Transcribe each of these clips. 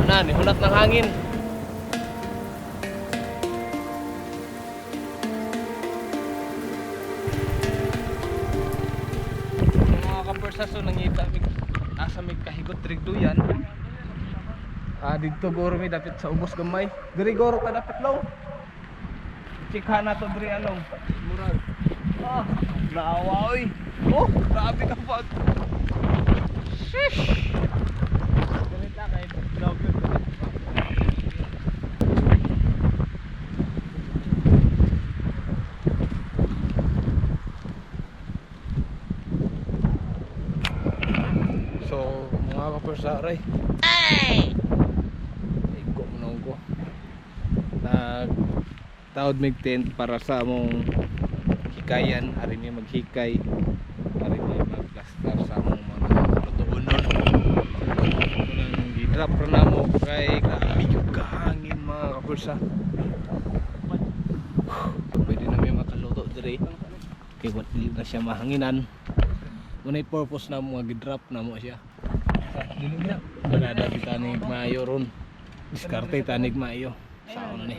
Manan, hunat ng hangin. Mga kapersaso, nangita asa may kahigot rigduyan. Dito goro mi dapat sa ubos gamay. Diri goro ka dapat law. Chikha na to diri along. Murag. Naawa oy. Oh, grabe ka pag. Shish. Ganita kay vlog. So, mga kapersaray. Ay! Iko mo ko. Nagtaod mig tent para sa among hikayan, ari ni maghikay, ari ni magplaster sa among mga lutuonon. Nang gi-drop ra namo kay grabe yung kahangin mga kapersa. Pwede na may makaluto diri. Kay wala na siya mahanginan. Unay purpose na mo gi-drop na mo siya. Dili na. Bagada kita ni maayo ron. Diskarte tanig maayo. Saon ni.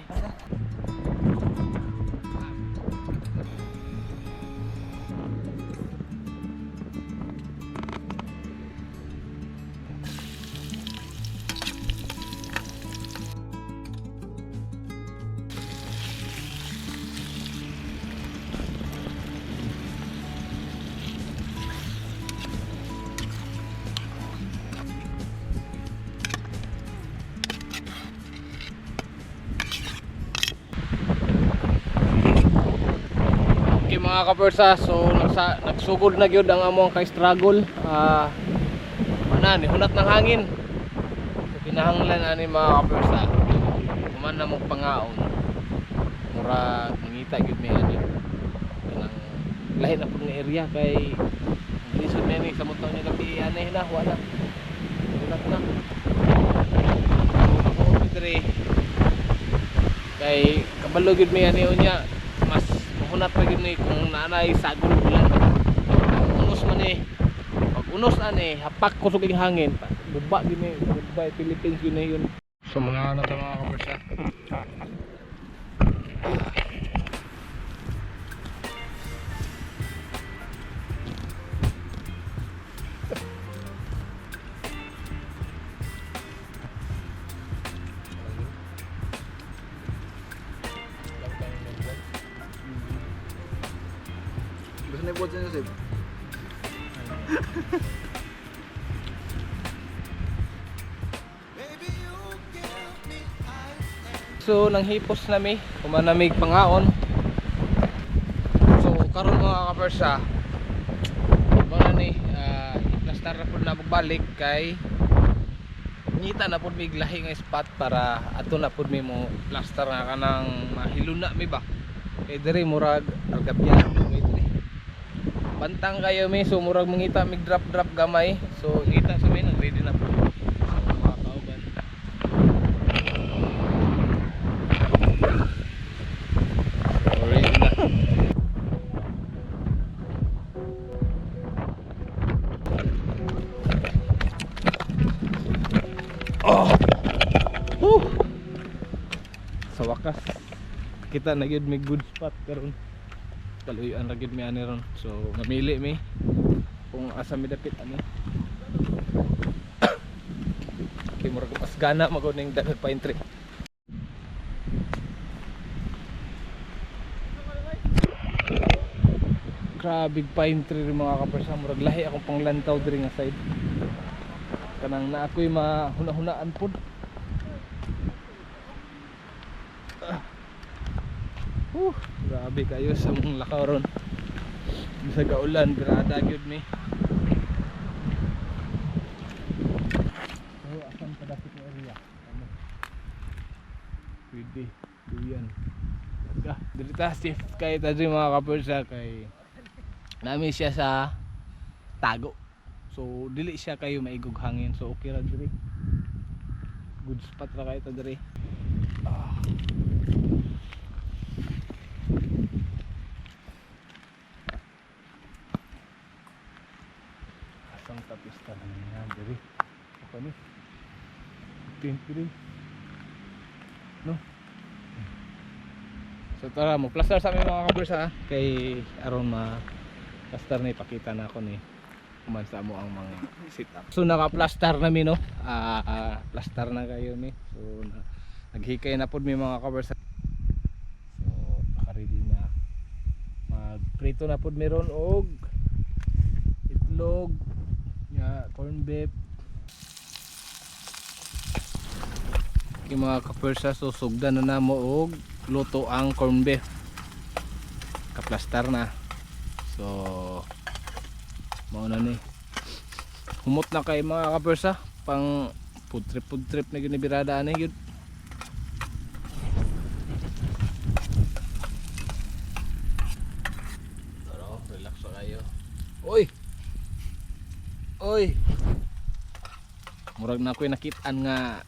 Mga kapersa, so nagsugod na gyud ang among kay struggle. Manan, hunat ng hangin. So kinahanglan ani mga kapersa. Kuman na mo pangaon. Mura mangita gyud mi ani. Kanang lahi na pud nga area kay lisod na ni sa motor ni gabi ani na wala. Hunat na. Diri kay kabalo gyud mi ani unya. Mas hunat pa gid ni kung naanay sagol bulan unos man eh pag unos ani hapak kusog ang hangin buba gid ni goodbye Philippines yun yun. So mga ano ta mga kapersa, gusto na i-buat sa inyo, Sib? So nanghipos nami kumanamig pangaon. So karon mga kapersa, mga ni plaster na pud na balik kay ngita na pud mig lahi nga spot para ato na pud mi mo plaster nga kanang mahiluna mi ba kay diri murag argabyan bantang kayo mi, so murag mangita mig drop gamay. So ngita sa mi nang ready na po mga kauban. So ready na. Sa wakas kita na gyud may good spot karon. Kaluyuan ra gyud mi ani ron. So mamili mi kung asa mi dapit ani. Kay murag pas gana magod ning dagat pine tree. Grabe pine tree mga kapersa, murag lahi akong panglantaw diri nga side. Kanang na ako'y mahuna-hunaan pud. Grabe kayo sa mong lakaw ron. Sa gaulan, grada gyud mi. So, asan pa dapit na area? Pwede, duyan. Dili ta safe kay tadri mga kapersa kay nami siya sa tago. So, dili siya kayo maigog hangin. So, okay ra diri. Good spot ra kay tadri. Asang tapis ta na diri. Ako ni. tint gid. No. So tara mo plaster sa aming mga kapersa kay aron plaster ni pakita na ako ni kumansa mo ang mga setup. So naka-plaster na mi no. Plaster na kayo ni. So naghikay na pod mi mga kapersa. So naka-ready na. Magprito na pod meron og itlog, corn beef. Yung mga kapersa so sugdan na namo og luto ang corn beef. Kaplastar na. So mauna ni. Humot na kay mga kapersa pang food trip na ginibirada ani gyud. Pero relax na kayo. Oy. Oy. Murag na ko'y nakitaan nga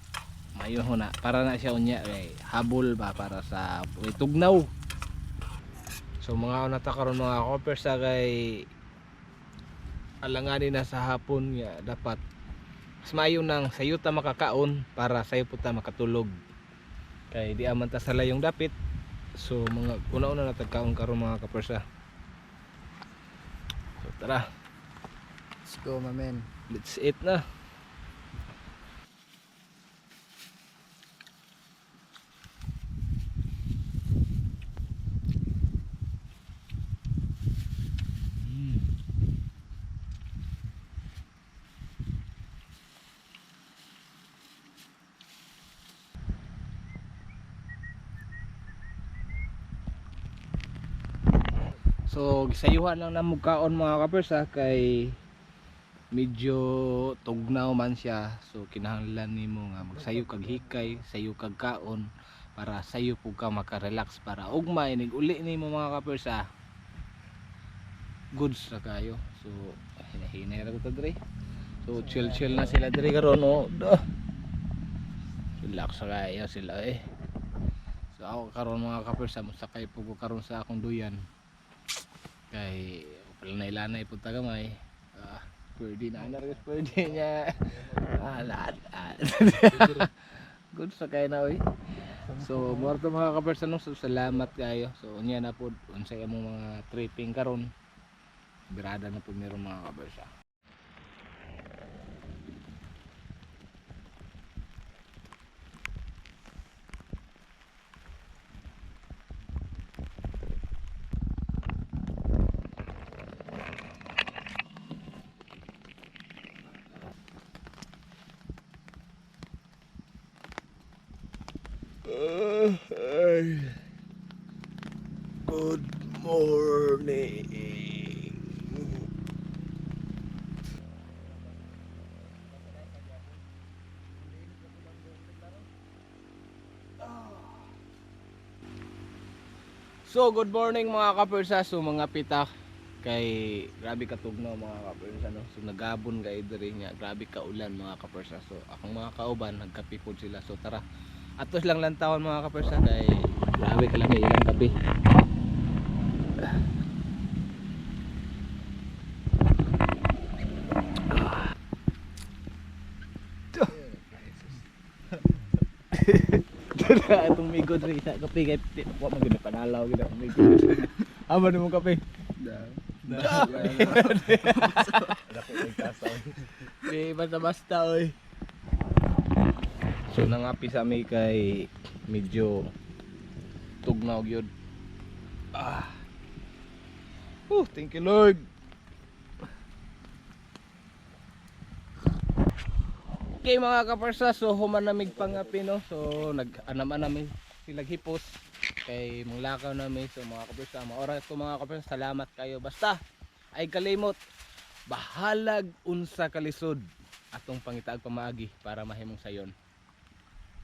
mayo na para na siya unya kay habol ba para sa tugnaw. So mga unata karon mga kapersa kay alanganin na sa hapon nga dapat mas maayo nang sayo ta makakaon para sayo po ta makatulog kay di aman ta sala yung dapit. So mga una-una na tagkaon karon mga kapersa. So tara, Let's go, my man. let's eat na. So gisayuhan lang na mugkaon mga kapersa kay medyo tugnaw man siya. So kinahanglan nimo nga magsayo kag hikay, sayo kag kaon para sayo pug ka maka-relax para ugma inig uli nimo mga kapersa. Goods na kayo. So hinahinay ra ko ta dre. So chill na sila dre karon oh. Relax na kayo sila eh. So ako karon mga kapersa musakay pug ko karon sa akong duyan. Kay palanay-lanay punta gamay. Pwede na rin pwede niya. Lahat. Good sa kayo na oy. So more to mga kapersa so salamat kayo. So unya na pod unsay among mga tripping karon. Birada na pod meron mga kapersa. Good morning. So good morning mga kapersa. So mga pita kay grabe katugnaw mga kapersa no. So nagabon kay diri nya grabe ka ulan mga kapersa. So akong mga kauban nagkape pod sila. So tara. Atos lang lantawon mga kapersa kay grabe ka lang ilang kape. Itong migo diri sa kape kay wa man gid panalaw gid ang migo. Amo mo kape. Di basta oy. So nangapi sa mi kay medyo tugnaw gyud. Thank you Lord. Okay mga kapersa, so human namig pangapi no. So nag-anaman namin sila hipos kay manglakaw namin. So mga kapersa, maoras ko mga kapersa, salamat kayo. Basta ay kalimot bahalag unsa kalisod atong pangitaag pamaagi para mahimong sayon.